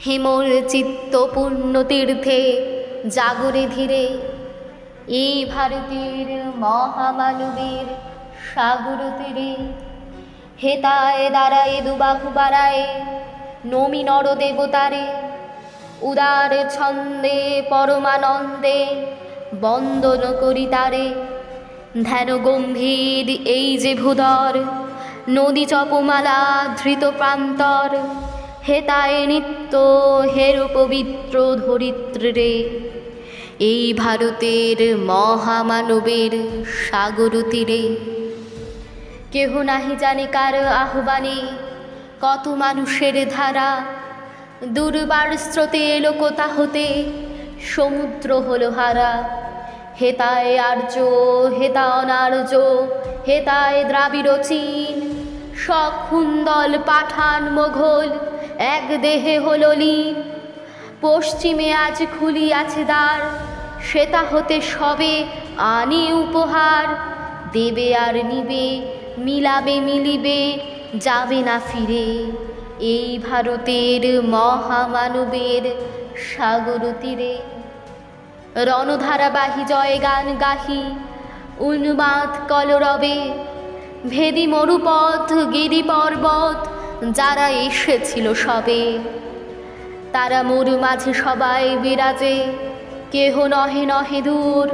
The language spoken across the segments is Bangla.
হেমল চিত্ত পূর্ণ তীর্থে জাগরে ধীরে এই ভারতের মহামানবের সাগর তীরে। হেতায় দাঁড়ায় দুবাহু বাড়ায় নমি নর দেবতারে, উদার ছন্দে পরমানন্দে বন্দন করি তারে। ধ্যান গম্ভীর এই যে ভূধর, নদী চপমালা ধৃত প্রান্তর, হেতায় নিত্য হের পবিত্র ধরিত্রে। এই ভারতের মহামানবের সাগর তীরে কেহ নাহি জানে কার আহ্বানে, কত মানুষের ধারা দুর্বার স্রোতে এলো কোথা হতে, সমুদ্র হলো হারা। হেতায় আর্য হেতা অনার্য, হেতায় দ্রাবিড় চীন, সখুন্দল পাঠান মোঘল এক দেহে হলো লীন। পশ্চিমে আজ খুলিয়াছে দ্বার, শ্বেতা হতে সবে আনে উপহার। দেবে আর নিবে, মিলাবে মিলিবে, যাবে না ফিরে এই ভারতের মহামানবের সাগর তীরে। রণধারাবাহী জয় গান গাহি উন্মাদ কলরবে, ভেদি মরুপথ গিরি পর্বত যারা এসেছিল সবে। তারা মোর মাঝে সবাই বিরাজে, কেহ নহে নহে দূর।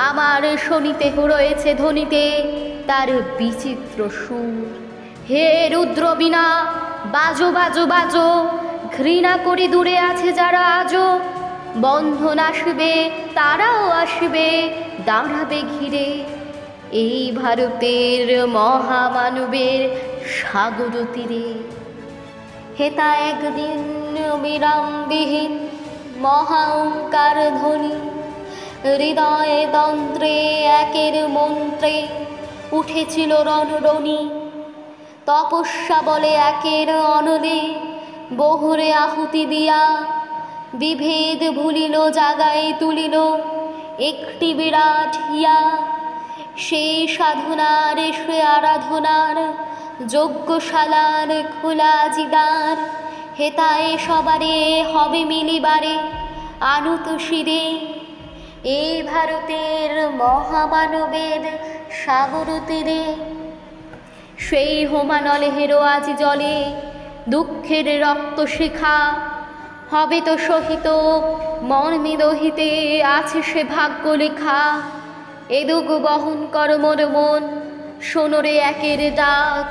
আমার শনিতে রয়েছে ধ্বনিতে তার বিচিত্র সুর। হে রুদ্র বীণা বাজো বাজো বাজো, ঘৃণা করি দূরে আছে যারা আজও। বন্ধন আসবে তারাও আসবে, দাঁড়াবে ঘিরে এই ভারতের মহামানবের সাগর তীরে। হেতা একদিন বিরামবিহীন মহাঙ্কার ধ্বনি, হৃদয়ে তন্ত্রে একের মন্ত্রে উঠেছিল রণরণি। তপস্যা বলে একের অনলে বহুরে আহুতি দিয়া, বিভেদ ভুলিল জাগায় তুলিল একটি বিরাট হিয়া। সেই সাধনার সে আরাধনার যজ্ঞশালার খোলা জিদার, হেতায় সবারে হবে মিলিবারে আনুত শিরে এই ভারতের মহামানবের সাগর তীরে। সেই হোমানলে হেরো আজ জলে দুঃখের রক্ত শিখা, হবে তো সহিত মর্মে দহিতে আছে সে ভাগ্য লেখা। এ দুঃখ বহন কর মোর মন, শোনরে একের ডাক।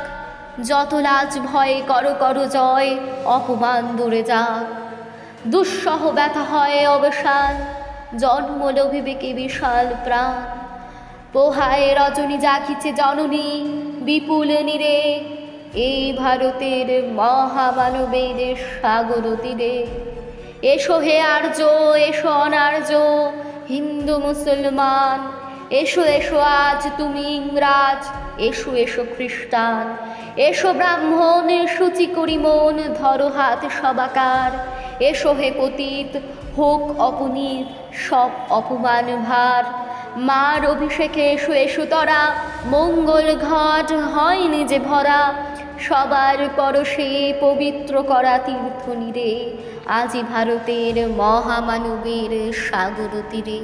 যত লাজ ভয় করো করো জয়, অপমান দূরে যাক। দুঃসহ ব্যথা হয় অবসান, জন্ম লোভিবে কে বিশাল প্রাণ। পোহায় রজনী জাগিছে জননী বিপুল নীরে, এই ভারতের মহামানবের সাগর তীরে। এসো হে আর্য এসো অনার্য, হিন্দু মুসলমান, এসো এসো আজ তুমি ইংরাজ, এসো এসো খ্রিস্টান। এসো ব্রাহ্মণ সূচি করি মন, ধরো হাত সবাকার। এসো হে পতিত হোক অপুনীত সব অপমান ভার। মার অভিষেকে এসো এসো তরা, মঙ্গল ঘট হয় নিজে ভরা। সবার পরশে পবিত্র করা তীর্থ নীরে, আজি ভারতের মহামানবের সাগর তীরে।